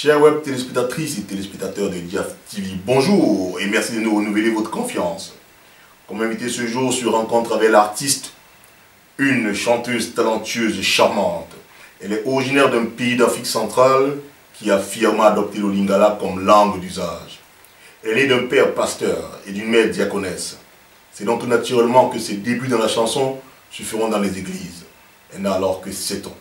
Chers web téléspectatrices et téléspectateurs de Diaf TV, bonjour et merci de nous renouveler votre confiance. Comme invité ce jour sur Rencontre avec l'artiste, une chanteuse talentueuse et charmante. Elle est originaire d'un pays d'Afrique centrale qui a fièrement adopté le lingala comme langue d'usage. Elle est d'un père pasteur et d'une mère diaconesse. C'est donc tout naturellement que ses débuts dans la chanson se feront dans les églises. Elle n'a alors que 7 ans.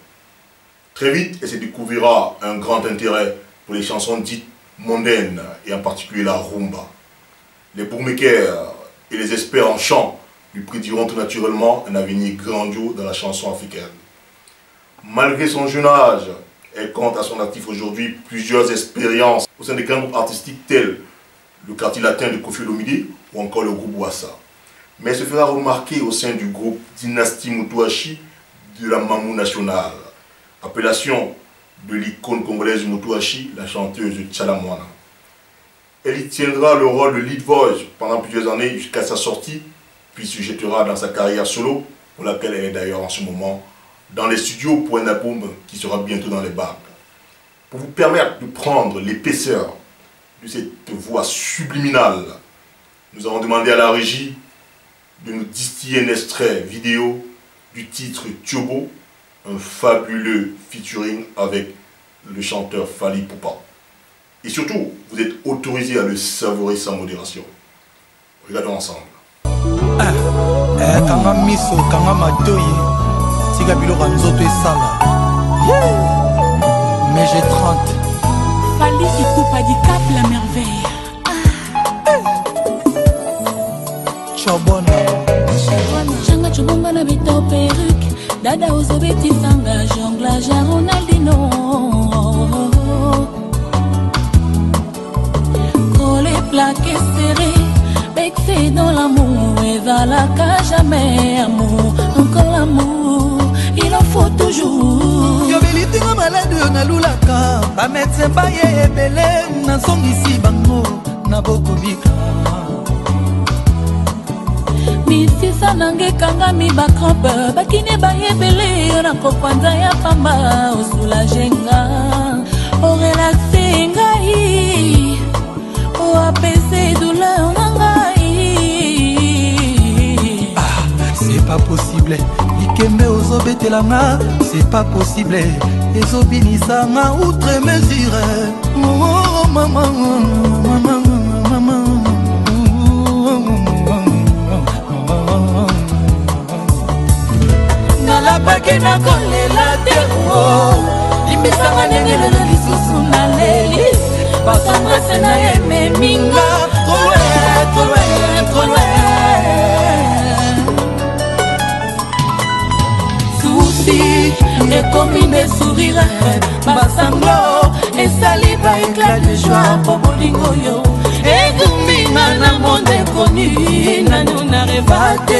Très vite, elle se découvrira un grand intérêt pour les chansons dites mondaines et en particulier la rumba. Les bookmakers et les experts en chant lui prédiront tout naturellement un avenir grandiose dans la chanson africaine. Malgré son jeune âge, elle compte à son actif aujourd'hui plusieurs expériences au sein des grands groupes artistiques tels le Quartier Latin de Koffi Olomide ou encore le groupe Wassa. Mais elle se fera remarquer au sein du groupe Dynastie Moutouachi de la Mamou Nationale, appellation de l'icône congolaise Moutouachi, la chanteuse Tchala Mwana. Elle y tiendra le rôle de lead voice pendant plusieurs années jusqu'à sa sortie, puis se jettera dans sa carrière solo, pour laquelle elle est d'ailleurs en ce moment dans les studios pour un album qui sera bientôt dans les bacs. Pour vous permettre de prendre l'épaisseur de cette voix subliminale, nous avons demandé à la régie de nous distiller un extrait vidéo du titre Tiobo, un fabuleux featuring avec le chanteur Fally Ipupa. Et surtout, vous êtes autorisé à le savourer sans modération. Regardons ensemble. Kanga miso, kanga matoye, tika biloko nzoto esala. Mais j'ai 30. Fally Ipupa dit Cap la merveille. Chobona. Changa chubonga na bito perruque. Dada ozobeti sanga jonglage à Ronaldinho. Collé, plaqué, serré, vexé dans l'amour. Et valaka jamais amour. Encore l'amour, il en faut toujours. Yobeli tinga malade na lulaka. Ba médecin baye ebele na songisi bango na bokobika. Misisa nange kanga mi bakrampe bakine bayebele na kopanza ya pamba osoulage nga o relaxe ngai o apaiser douleur na ngai. C'est pas possible Ikembe ozobetelanga, c'est pas possible ezobinisa nga outre mesure. Oh maman, maman, maman. Nalapaki na kolela teko limbisanga ndenge na lisusu na leli batandresse na yeme minga trop loin, trop loin, trop loin. Souci ekomi de sourire basango esali ba éclat de joie po bolingo yo egumbinga na monde connu nanu na rêvate.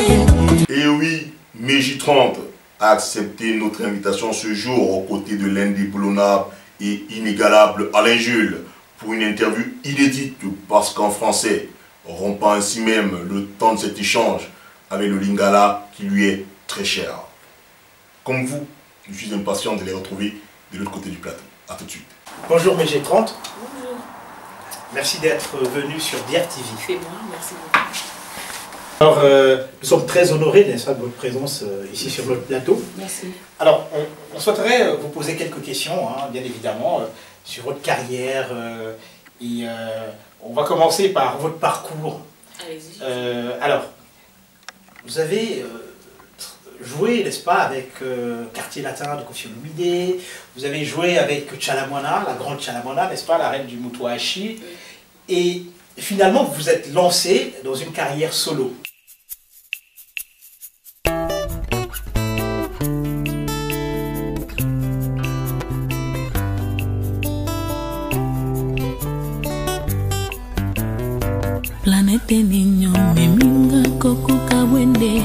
Et oui, Meji30 a accepté notre invitation ce jour aux côtés de l'indéboulonnable et inégalable Alain Jules pour une interview inédite parce qu'en français, rompant ainsi même le temps de cet échange avec le lingala qui lui est très cher. Comme vous, je suis impatient de les retrouver de l'autre côté du plateau. A tout de suite. Bonjour Meji30. Bonjour. Merci d'être venu sur Diaf TV. C'est moi, merci beaucoup. Alors, nous sommes très honorés, n'est-ce pas, de votre présence ici sur notre plateau. Merci. Alors, on souhaiterait vous poser quelques questions, hein, bien évidemment, sur votre carrière. Et on va commencer par votre parcours. Allez-y. Alors, vous avez joué, n'est-ce pas, avec Quartier Latin de Koffi Olomide. Vous avez joué avec Tchala Mwana, la grande Tchala Mwana, n'est-ce pas, la reine du Moutouachi. Et finalement, vous vous êtes lancé dans une carrière solo. Planète Nignon, Meminga, Coco Kawende,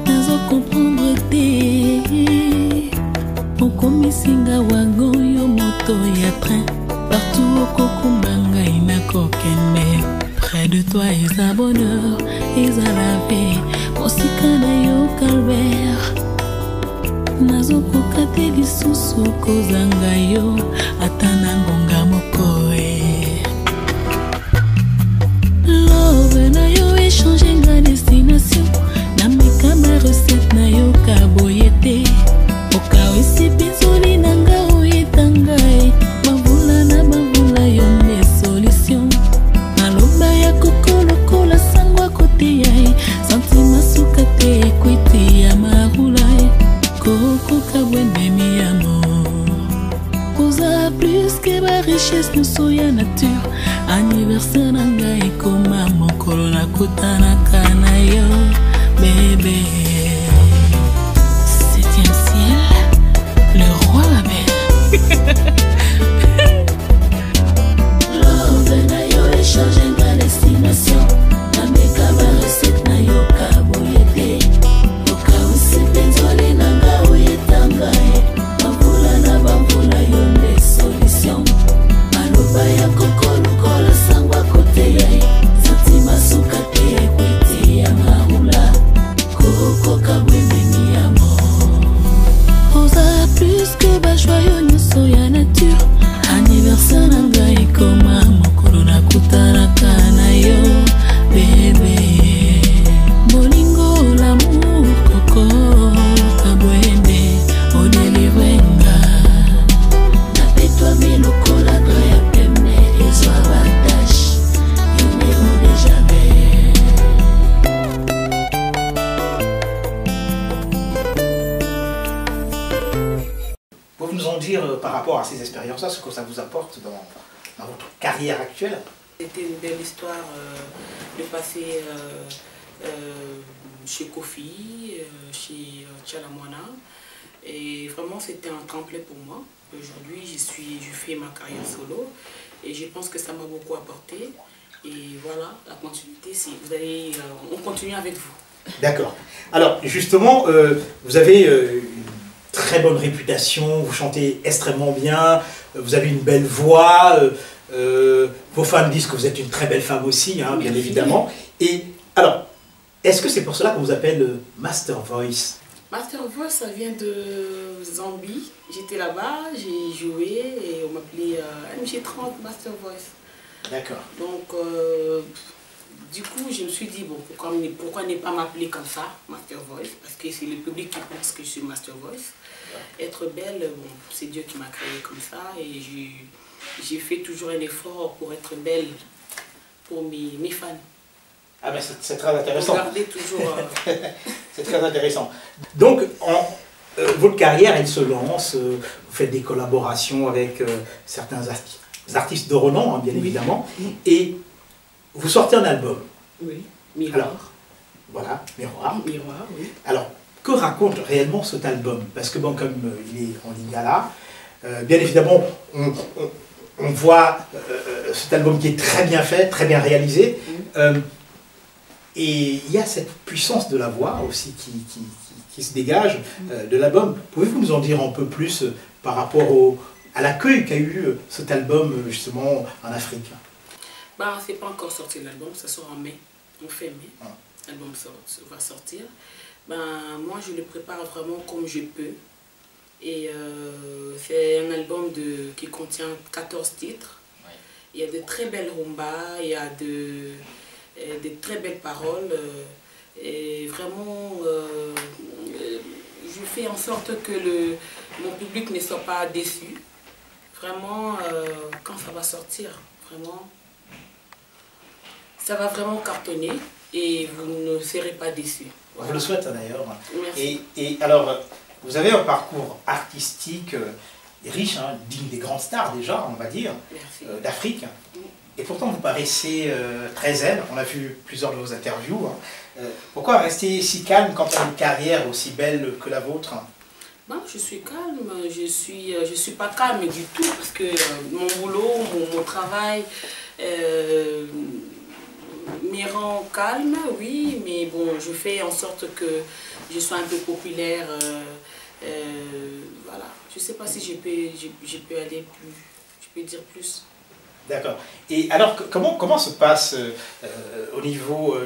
Nazo comprendre te. Okomi singa wagoyo moto ya train, partout au Kokumbanga inakokende. Près de toi, Isa bonheur, Isa la paix, Mosika na yo calvaire. Nazo kokate lisusu kozanga yo, atana ngonga moko na ngai ekoma mokolo nakutanaka na yo bébé. Septième ciel, le roi m'appelle. Love na yo échange ma destination. Na meka ba recette na yo kaboyete. Oka usi benzole na nga oyetanga e. Bambula na bambula yo nde solution. Maloba ya kokolo kola sangwa kote ya e. Santima suka te ekwiti ya maula. Koko kabweme mi amour. Oza plus que ba joyeux nyonso ya nature. Anniversaire na ngai ekoma mokolo nakutanaka na yo bébé. Bolingo l'amour koko kabwende odelivrenga. Napetwa milokola ya pemne ezwa batash yoneo de jamais. Pouvez-vous nous en dire par rapport à ces expériences-là, ce que ça vous apporte dans votre carrière actuelle? C'était une belle histoire de passer chez Kofi, chez Chalamwana. Et vraiment, c'était un tremplin pour moi. Aujourd'hui, je fais ma carrière solo et je pense que ça m'a beaucoup apporté. Et voilà, la continuité, on continue avec vous. D'accord. Alors, justement, vous avez une très bonne réputation, vous chantez extrêmement bien, vous avez une belle voix, vos fans disent que vous êtes une très belle femme aussi, hein, bien évidemment. Et alors, est-ce que c'est pour cela qu'on vous appelle Master Voice? Master Voice, ça vient de Zambie. J'étais là-bas, j'ai joué et on m'appelait MG30 Master Voice. D'accord. Donc, du coup, je me suis dit, bon, pourquoi ne pas m'appeler comme ça, Master Voice? Parce que c'est le public qui pense que je suis Master Voice. Être belle, bon, c'est Dieu qui m'a créé comme ça et j'ai fait toujours un effort pour être belle pour mes fans. Ah ben c'est très intéressant. Regardez toujours. C'est très intéressant. Donc, votre carrière, elle se lance, vous faites des collaborations avec certains artistes de renom, hein, bien évidemment, et vous sortez un album. Oui, Miroir. Alors, voilà, Miroir. Miroir, oui. Alors, que raconte réellement cet album? Parce que bon, comme il est en lingala, bien évidemment, on voit cet album qui est très bien fait, très bien réalisé. Et il y a cette puissance de la voix aussi qui se dégage de l'album. Pouvez-vous nous en dire un peu plus par rapport à l'accueil qu'a eu cet album justement en Afrique? Bah, c'est pas encore sorti l'album, ça sort en mai, on fait mai. L'album va sortir. Ben, moi, je le prépare vraiment comme je peux. Et c'est un album qui contient 14 titres. Ouais. Il y a de très belles rumbas, il y a de très belles paroles. Et vraiment, je fais en sorte que mon public ne soit pas déçu. Vraiment, quand ça va sortir, vraiment, ça va vraiment cartonner et vous ne serez pas déçus. Voilà. Je le souhaite d'ailleurs. Merci. Et alors, vous avez un parcours artistique riche, hein, digne des grandes stars déjà, on va dire, d'Afrique. Et pourtant, vous paraissez très zen. On a vu plusieurs de vos interviews. Hein. Pourquoi rester si calme quand on a une carrière aussi belle que la vôtre? Ben, je suis calme. Je suis pas calme du tout parce que mon boulot, mon travail me rend calme, oui. Mais bon, je fais en sorte que je sois un peu populaire. Voilà. Je sais pas si je peux aller plus. Je peux dire plus. D'accord. Et alors, comment se passe au niveau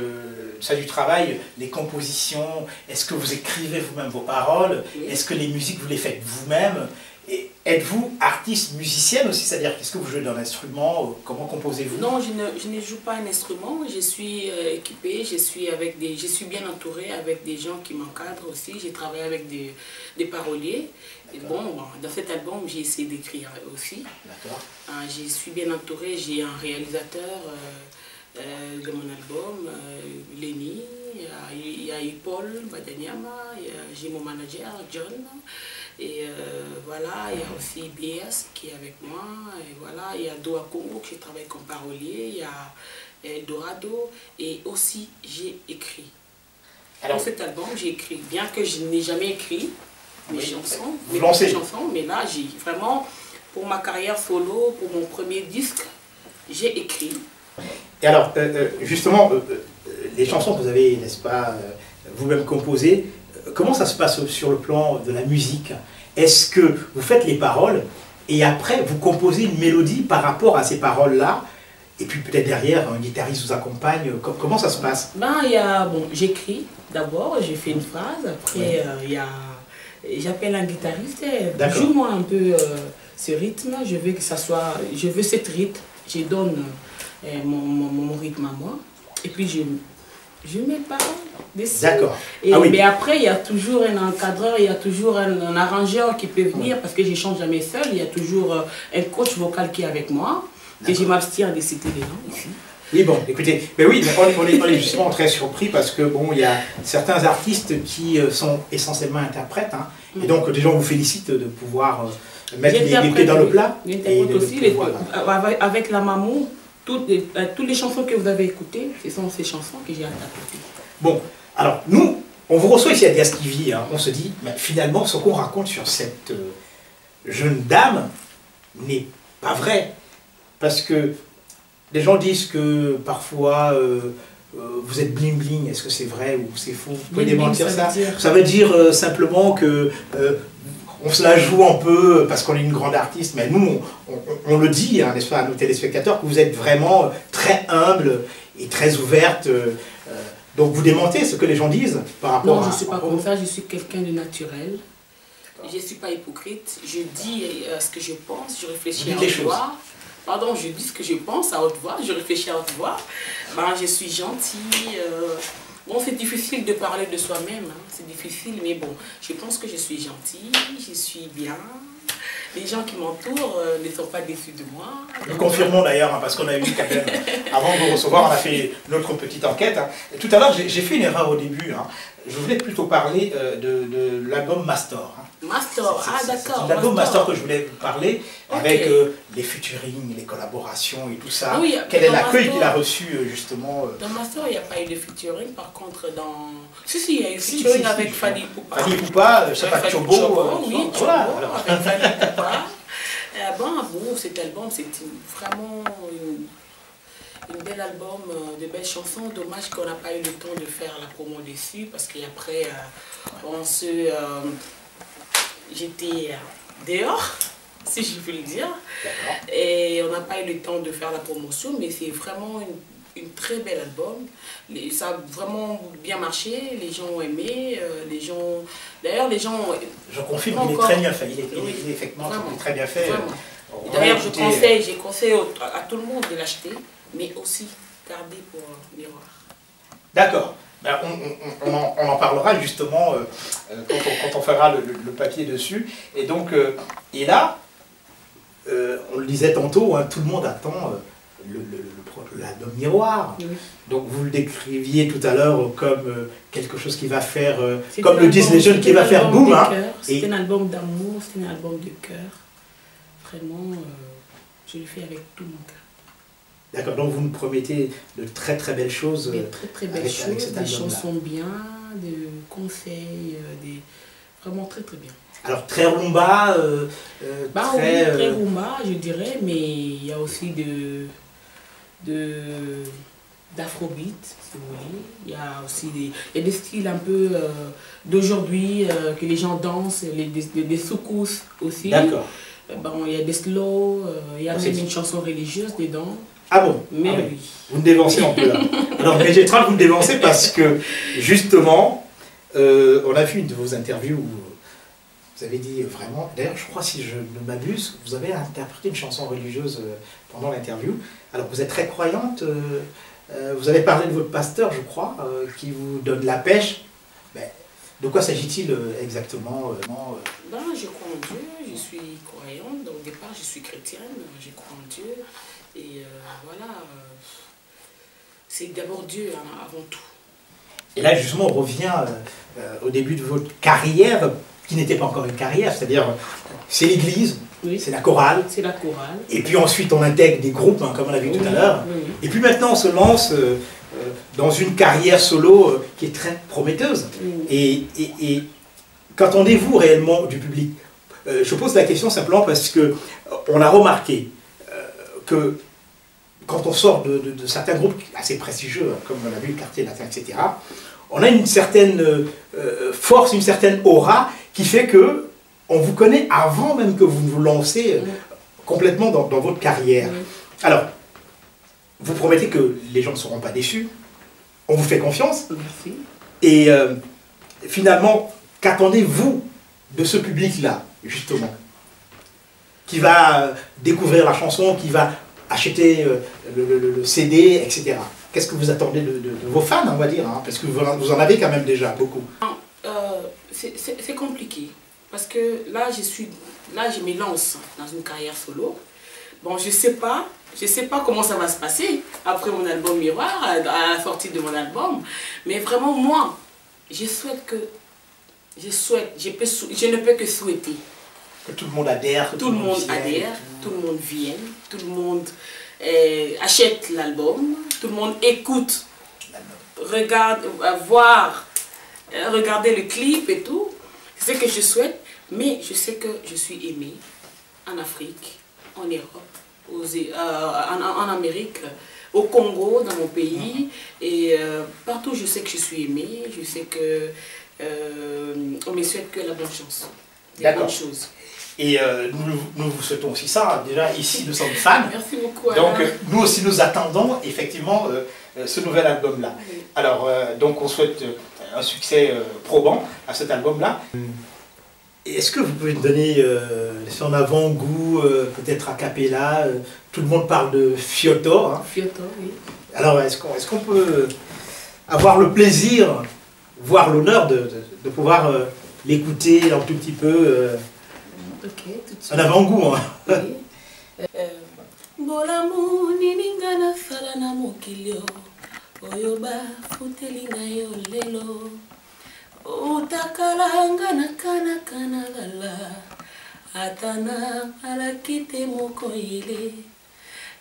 du travail, les compositions? Est-ce que vous écrivez vous-même vos paroles? Oui. Est-ce que les musiques, vous les faites vous-même? Et êtes-vous artiste, musicienne aussi? C'est-à-dire, qu'est-ce que vous jouez d'un instrument? Comment composez-vous? Non, je ne joue pas un instrument. Je suis équipée, je suis bien entourée avec des gens qui m'encadrent aussi. J'ai travaillé avec des paroliers. Et bon, dans cet album, j'ai essayé d'écrire aussi. D'accord. Je suis bien entourée, j'ai un réalisateur de mon album, Lenny, il y a Paul Badanyama, j'ai mon manager, John. Et voilà, il y a aussi BS qui est avec moi. Et voilà, il y a Doa Congo que je travaille comme parolier. Il y a Dorado, et aussi j'ai écrit. Alors, Pour cet album, j'ai écrit, bien que je n'ai jamais écrit mes chansons, mais là, j'ai vraiment, pour ma carrière solo, pour mon premier disque, j'ai écrit. et alors, justement, les chansons que vous avez, n'est-ce pas, vous-même composées, comment ça se passe sur le plan de la musique? Est-ce que vous faites les paroles et après vous composez une mélodie par rapport à ces paroles-là? Et puis peut-être derrière, un guitariste vous accompagne. Comment ça se passe? Bon, j'écris d'abord, j'ai fait une phrase, après j'appelle un guitariste, joue-moi un peu ce rythme, je veux que ça soit, je veux cette rythme, je donne mon rythme à moi, et puis je mets pas dessus. D'accord. Mais après, il y a toujours un encadreur, il y a toujours un arrangeur qui peut venir, parce que je ne chante jamais seul, il y a toujours un coach vocal qui est avec moi, et je m'abstiens de citer les gens ici. Oui, bon, écoutez, mais oui, on est justement très surpris parce que, bon, il y a certains artistes qui sont essentiellement interprètes, hein, et donc déjà on vous félicite de pouvoir mettre les pieds dans le plat. J'interprète aussi, avec la maman, toutes les chansons que vous avez écoutées, ce sont ces chansons que j'ai interprétées. Bon, alors nous, on vous reçoit ici à Dias TV, hein, on se dit, mais finalement, ce qu'on raconte sur cette jeune dame n'est pas vrai. Parce que les gens disent que parfois vous êtes bling bling, est-ce que c'est vrai ou c'est faux? Vous pouvez démentir ça? Ça veut dire simplement que on se la joue un peu parce qu'on est une grande artiste, mais nous, on le dit, hein, n'est-ce pas, à nos téléspectateurs, que vous êtes vraiment très humble et très ouverte. Donc vous démentez ce que les gens disent par rapport à... Non, je ne suis pas comme ça, je suis quelqu'un de naturel. Je ne suis pas hypocrite, je dis ce que je pense, je réfléchis à haute voix. Pardon, je dis ce que je pense à haute voix, je réfléchis à haute voix. Je suis gentille. Bon, c'est difficile de parler de soi-même, hein, c'est difficile, mais bon, je pense que je suis gentille, je suis bien. Les gens qui m'entourent ne sont pas déçus de moi. Nous confirmons d'ailleurs, hein, parce qu'on a eu quand même, avant de vous recevoir, on a fait notre petite enquête. Hein. Tout à l'heure, j'ai fait une erreur au début. Hein. Je voulais plutôt parler de l'album Mastor. Hein. Mastor, d'accord. C'est l'album Mastor que je voulais vous parler, avec les featuring, les collaborations et tout ça. Oui, quel est l'accueil qu'il a reçu justement Dans Mastor, il n'y a pas eu de featuring, par contre dans... Si, il y a eu featuring avec Fadi Poupa. Fadi Poupa, je sais pas, Chobo. Oui, voilà, avec Fadi Poupa. Bon, cet album, c'est vraiment une belle album, de belles chansons. Dommage qu'on n'a pas eu le temps de faire la promo dessus, parce qu'après, j'étais dehors, si je peux le dire. Et on n'a pas eu le temps de faire la promotion, mais c'est vraiment une très belle album. Ça a vraiment bien marché, les gens ont aimé, D'ailleurs, les gens... Je confirme, il est très bien fait, il est effectivement très bien fait. D'ailleurs, je conseille à tout le monde de l'acheter, mais aussi garder pour miroir. D'accord. On en parlera justement quand on fera le papier dessus. Et donc, et là, on le disait tantôt, hein, tout le monde attend l'album Miroir. Oui. Donc vous le décriviez tout à l'heure comme quelque chose qui va faire, comme le disent les jeunes, qui va faire boum. Hein. C'est un album d'amour, c'est un album de cœur. Vraiment, je le fais avec tout mon cœur. D'accord, donc vous nous promettez de très très belles choses. De très belles choses, des chansons bien, des conseils, vraiment très très bien. Alors très rumba, très rumba, je dirais, mais il y a aussi d'afrobeat, si vous voulez. Il y a aussi des styles un peu d'aujourd'hui que les gens dansent, des secousses aussi. D'accord. Il y a des slow, il y a même une chanson religieuse dedans. Ah bon? Mais oui. Vous me dévancez un peu là. Alors Végétral, vous me dévancez parce que justement, on a vu une de vos interviews où vous avez dit vraiment, d'ailleurs je crois si je ne m'abuse, vous avez interprété une chanson religieuse pendant l'interview. Alors vous êtes très croyante, vous avez parlé de votre pasteur je crois, qui vous donne la pêche. De quoi s'agit-il exactement Je crois en Dieu, je suis croyante, donc au départ je suis chrétienne, je crois en Dieu. Et voilà, c'est d'abord Dieu hein, avant tout. Et là justement on revient au début de votre carrière, qui n'était pas encore une carrière, c'est-à-dire c'est l'église, oui. C'est la chorale. C'est la chorale. Et puis ensuite, on intègre des groupes, hein, comme on l'a vu tout à l'heure. Oui. Et puis maintenant, on se lance dans une carrière solo qui est très prometteuse. Oui. Et qu'attendez-vous réellement du public? Je pose la question simplement parce qu'on a remarqué que quand on sort de certains groupes assez prestigieux, comme on l'a vu, Quartier Latin, etc., on a une certaine force, une certaine aura qui fait que on vous connaît avant même que vous vous lancez complètement dans votre carrière. Alors, vous promettez que les gens ne seront pas déçus, on vous fait confiance. Merci. Et finalement, qu'attendez-vous de ce public-là, justement, qui va découvrir la chanson, qui va acheter le CD, etc. Qu'est-ce que vous attendez de vos fans, on va dire, hein, parce que vous en avez quand même déjà beaucoup. C'est compliqué, parce que là, je me lance dans une carrière solo. Bon, je sais pas comment ça va se passer après mon album Miroir, à la sortie de mon album, mais vraiment, moi, je ne peux que souhaiter. Que tout le monde adhère. Tout le monde adhère, tout le monde vienne, tout le monde achète l'album, tout le monde écoute, regarde, regarder le clip et tout. C'est ce que je souhaite, mais je sais que je suis aimée en Afrique, en Europe, en Amérique, au Congo, dans mon pays, et partout je sais que je suis aimée, je sais que on me souhaite que la bonne chance, des bonnes choses. Et nous vous souhaitons aussi ça. Déjà, ici, nous sommes fans. Merci beaucoup. Donc, nous aussi, nous attendons effectivement ce nouvel album-là. Oui. Alors, donc, on souhaite un succès probant à cet album-là. Est-ce que vous pouvez nous donner son avant-goût, peut-être a cappella? Tout le monde parle de Fiotto. Hein. Fiotto, oui. Alors, est-ce qu'on peut avoir le plaisir, voire l'honneur de pouvoir l'écouter un tout petit peu Ok, tout de suite. Un avant-goût, hein. Oui. Bolamu niningana sala na mokilio oyoba futelinga yo lelo utakalanga na kana gala atana alakite moko ile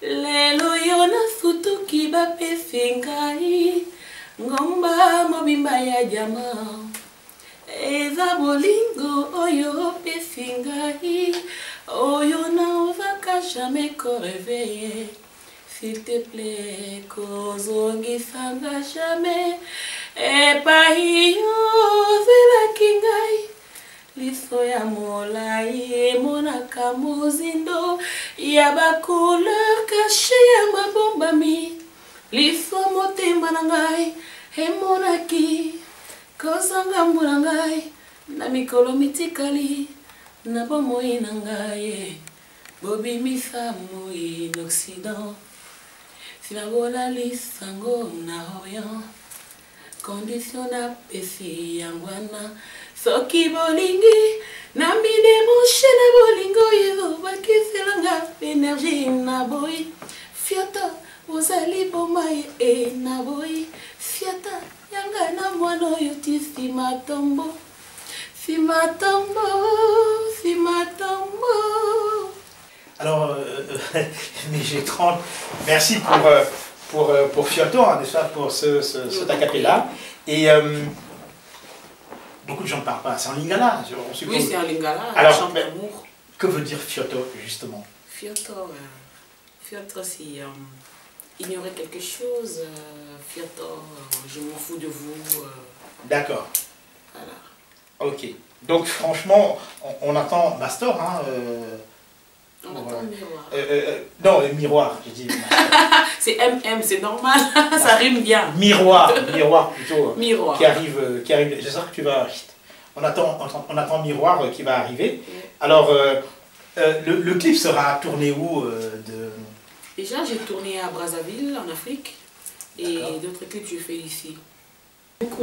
lelo yo na futuki ba pesingai ngomba mobimba ya jamaa eza bolingo oyo pesingai oyo naovaka jamais koréveiller s'il te plaît kozongisanga jamais epai ozelaki ngai liso ya molai emonaka mozindo ya bacouleur kashe ya mabombami liso motema na ngai emonaki kozanga mbula ngai na mikolo mitikali na bomoi na ngai bobimisa moi n'Occident sinabolali sango na orient condition na pesi yangwana soki bolingi na mine moshe na bolingo ezobakiselanga énergie na boyi Fiotto ozali bomai e na boyi Fiotto yanga na mwana oyo ti simatombo simatombo simatombo. Alors, mais j'ai 30. Merci pour Fiotto, hein, n'est-ce pas, pour cet a cappella. Et beaucoup de gens ne parlent pas. C'est en lingala, on suppose. Oui, c'est en lingala. Alors, chant d'amour. Que veut dire Fiotto, justement? Fiotto, c'est ignorer quelque chose. Fiotto, je m'en fous de vous. D'accord. Voilà. Ok. Donc, franchement, on attend Mastor, hein. On attend Miroir. Non, Miroir, j'ai dit. C'est MM, c'est normal, ça rime bien. Miroir plutôt. Miroir. Qui arrive. J'espère que tu vas. On attend Miroir qui va arriver. Alors, le clip sera tourné où Déjà, j'ai tourné à Brazzaville, en Afrique, et d'autres clips je fais ici.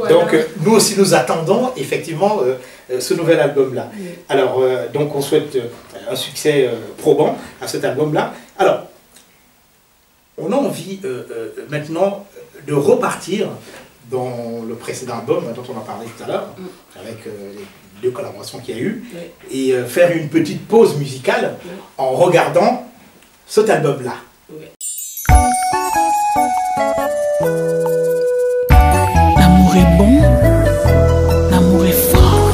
Donc, nous aussi, nous attendons effectivement ce nouvel album-là. Oui. Alors, donc, on souhaite un succès probant à cet album-là. Alors, on a envie maintenant de repartir dans le précédent album dont on a parlé tout à l'heure, avec deux collaborations qu'il y a eu, et faire une petite pause musicale en regardant cet album-là. L'amour est bon, l'amour est fort.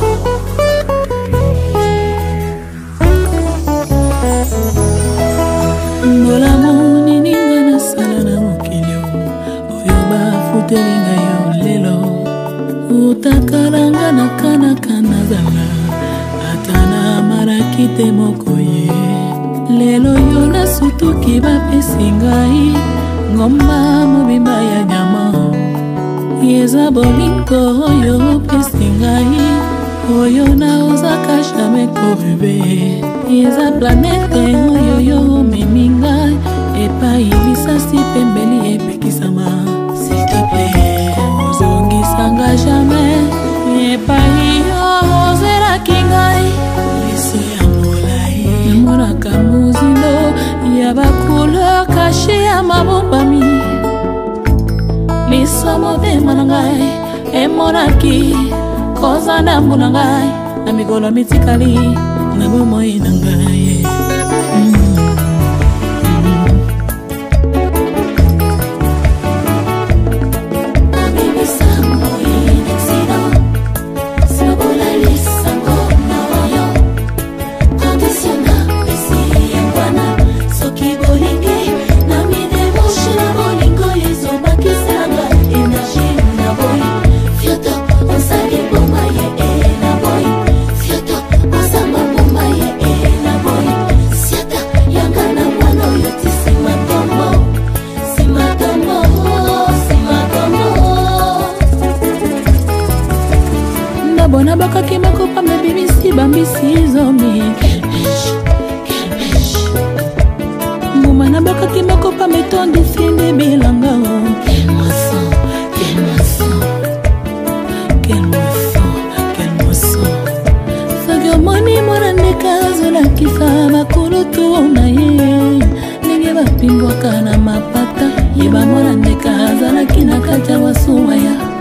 Molamu nininga na sala na mokili oyo bafutelinga yo lelo utakalanga na kanaka nazala ata na maraki te moko ye lelo yo nasutuki bapesi ngai ngomba mobimba ya nyama yeza bolingo oyo opesi ngai oyo naozaka jamais korebe yeza planete oyo yo omemi ngai epai lisasi pembeli epekisama s'il te plaît ozongisanga jamais epai yo ozelaki ngai liso ya molai namonaka mozindo ya bacouleur kashe ya mabombami liso motema na ngai emonaki koza ndambu na ngai na mikolo mitikali na bomoi na ngai bona bakaki makopa mebimisi bambisi zomi quelle pêche mbuma na bakaki makopa metondisi nde bilanga quel moisson soki omoni mwana ndeka azolakisa bakulutu na ye ndenge bapimbwaka na mapata yeba mwana ndeka azalaki na kati ya wasuwa ya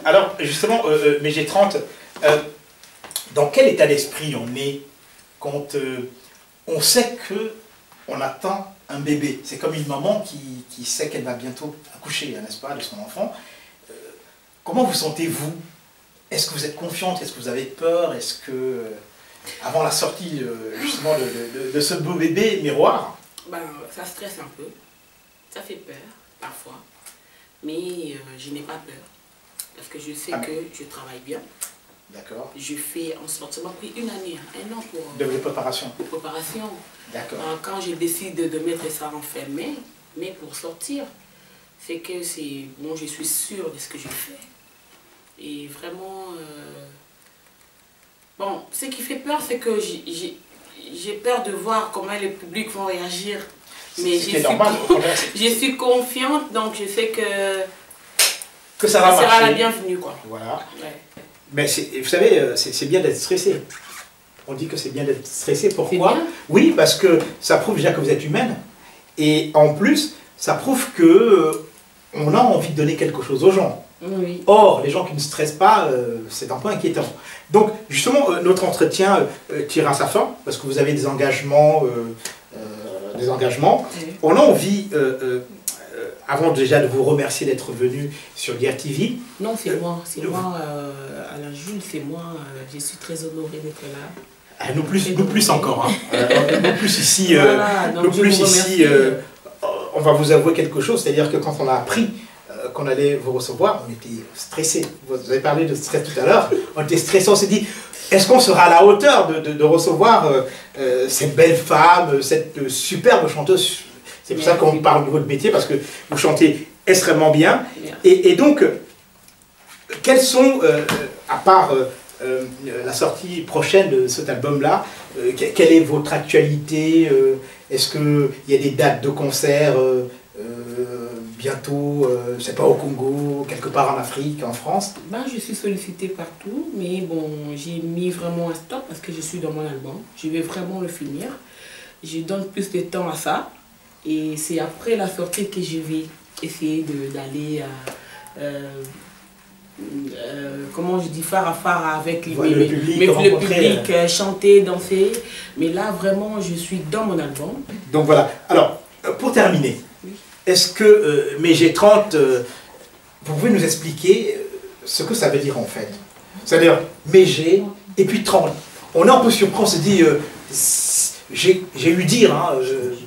Alors, justement, mais j'ai 30. Dans quel état d'esprit on est quand on sait qu'on attend un bébé? C'est comme une maman qui sait qu'elle va bientôt accoucher, n'est-ce pas, de son enfant. Comment vous sentez-vous? Est-ce que vous êtes confiante? Est-ce que vous avez peur? Est-ce que, avant la sortie justement de ce beau bébé miroir? Ben, ça stresse un peu, ça fait peur parfois, mais je n'ai pas peur. Parce que je sais que je travaille bien. D'accord. Je fais en sorte, ça m'a pris une année, un an pour... De préparation. Pour préparation. D'accord. Quand je décide de mettre ça enfermé, mais pour sortir, c'est que c'est... Bon, je suis sûre de ce que je fais. Et vraiment... Bon, ce qui fait peur, c'est que j'ai peur de voir comment les publics vont réagir. Mais je suis confiante, donc je sais que ça va marcher. Sera la bienvenue, quoi. Voilà. Ouais. Mais vous savez, c'est bien d'être stressé. On dit que c'est bien d'être stressé. Pourquoi? Oui, parce que ça prouve déjà que vous êtes humaine. Et en plus, ça prouve que on a envie de donner quelque chose aux gens. Oui. Or, les gens qui ne stressent pas, c'est un peu inquiétant. Donc, justement, notre entretien tire à sa fin, parce que vous avez des engagements. Oui. On a envie... avant déjà de vous remercier d'être venu sur Guerre TV. Non, c'est moi, Alain Jules, c'est moi, je suis très honorée d'être là. Nous plus encore. Hein. Nous plus ici, voilà, nous plus ici on va vous avouer quelque chose, c'est-à-dire que quand on a appris qu'on allait vous recevoir, on était stressé. Vous avez parlé de stress tout à l'heure, on était stressé, on s'est dit, est-ce qu'on sera à la hauteur de recevoir cette belle femme, cette superbe chanteuse? C'est pour ça qu'on parle de votre métier, parce que vous chantez extrêmement bien. Et donc, quels sont, à part la sortie prochaine de cet album-là, quelle est votre actualité? Est-ce qu'il y a des dates de concert bientôt, je sais pas, au Congo, quelque part en Afrique, en France? Ben, je suis sollicitée partout, mais bon, j'ai mis vraiment un stop parce que je suis dans mon album. Je vais vraiment le finir. Je donne plus de temps à ça. Et c'est après la sortie que je vais essayer d'aller comment je dis, phare à phare avec le public, chanter, danser. Mais là, vraiment, je suis dans mon album. Donc voilà. Alors, pour terminer, oui. Est-ce que mes G30, vous pouvez nous expliquer ce que ça veut dire en fait? C'est-à-dire mes G et puis 30. On est un peu surpris, on se dit, j'ai eu dire, hein,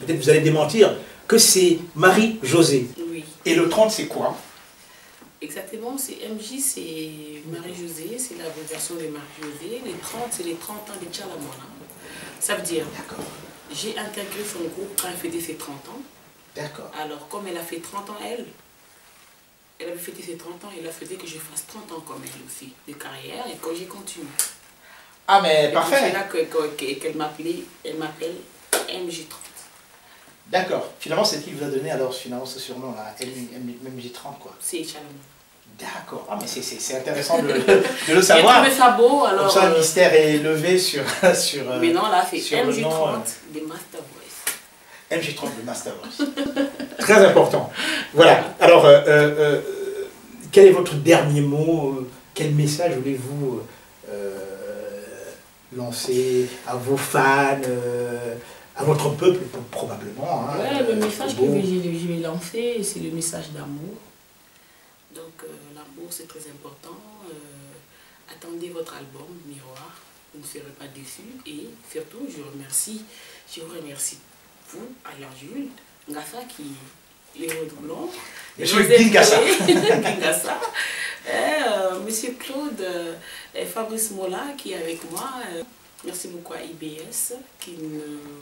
peut-être vous allez démentir, que c'est Marie-Josée. Oui. Et le 30, c'est quoi? Exactement, c'est MJ, c'est Marie-Josée, c'est la version de Marie-Josée. Les 30, c'est les 30 ans de Tchalamona. Ça veut dire, j'ai intégré son groupe quand elle fêtait ses 30 ans. D'accord. Alors, comme elle a fait 30 ans, elle avait fêté ses 30 ans, il a fallu que je fasse 30 ans comme elle aussi, de carrière, et quand j'ai continué. Ah, mais et parfait. C'est là qu'elle m'appelle MJ30. D'accord. Finalement, c'est qui vous a donné alors finalement ce surnom-là, MJ30 quoi? C'est Chalon. D'accord. Ah, mais c'est intéressant de le savoir. J'ai trouvé ça beau, alors... Comme ça, le mystère est levé sur mais non, là, c'est MJ30 des Master Voice. MJ30 de Master Voice. Très important. Voilà. Alors, quel est votre dernier mot? Quel message voulez-vous lancer à vos fans, à votre peuple probablement? Hein, ouais, le message que je vais lancer, c'est le message d'amour. Donc, l'amour, c'est très important. Attendez votre album, Miroir. Vous ne serez pas déçus. Et surtout, je vous remercie vous, alors Jules, Ngassa qui les redoublons. Monsieur Gingassa. Gingassa. Monsieur Claude et Fabrice Mola qui est avec moi. Merci beaucoup à IBS qui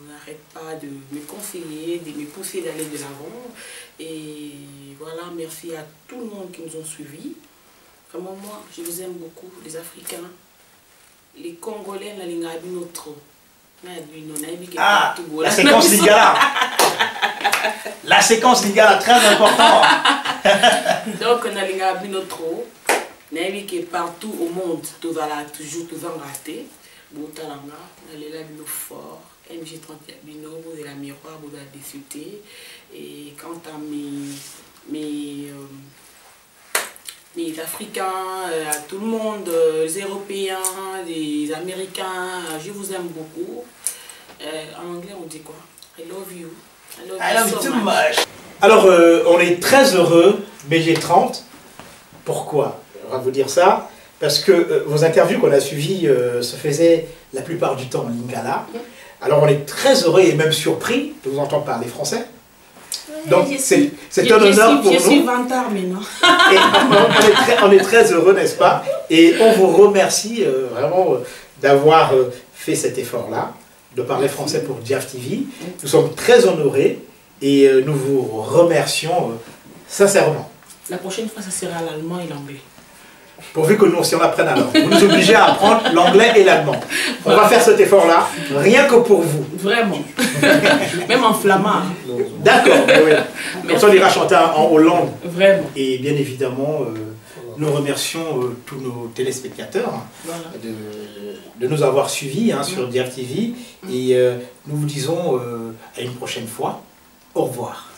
n'arrête pas de me conseiller, de me pousser d'aller de l'avant. Et voilà, merci à tout le monde qui nous ont suivis. Vraiment, moi, je vous aime beaucoup, les Africains, les Congolais, la ligne notre. Ah, la séquence Lingala. La séquence Lingala, très important. Donc, on a ligne notre. Qui est partout au monde, toujours raté. Boutalanga, on a les fort, MJ30 Bino, vous avez la miroir, vous avez discuté. Et quant à mes Africains, à tout le monde, les Européens, les Américains, je vous aime beaucoup. En anglais, on dit quoi? I love you. I love you so much. Alors, on est très heureux, BG30. Pourquoi? On va vous dire ça. Parce que vos interviews qu'on a suivies se faisaient la plupart du temps en lingala. Alors, on est très heureux et même surpris de vous entendre parler français. Donc, c'est un honneur pour nous. Je suis vantard maintenant. Et on est très heureux, n'est-ce pas? Et on vous remercie vraiment d'avoir fait cet effort-là, de parler français pour Diaf TV. Nous sommes très honorés et nous vous remercions sincèrement. La prochaine fois, ça sera l'allemand et l'anglais. Pourvu que nous aussi on apprenne alors. Vous nous obligez à apprendre l'anglais et l'allemand. On va faire cet effort-là, rien que pour vous. Vraiment. Même en flamand. D'accord, oui. Comme ça on ira chanter en Hollande. Vraiment. Et bien évidemment, nous remercions tous nos téléspectateurs de nous avoir suivis sur Diaf TV. Et nous vous disons à une prochaine fois. Au revoir.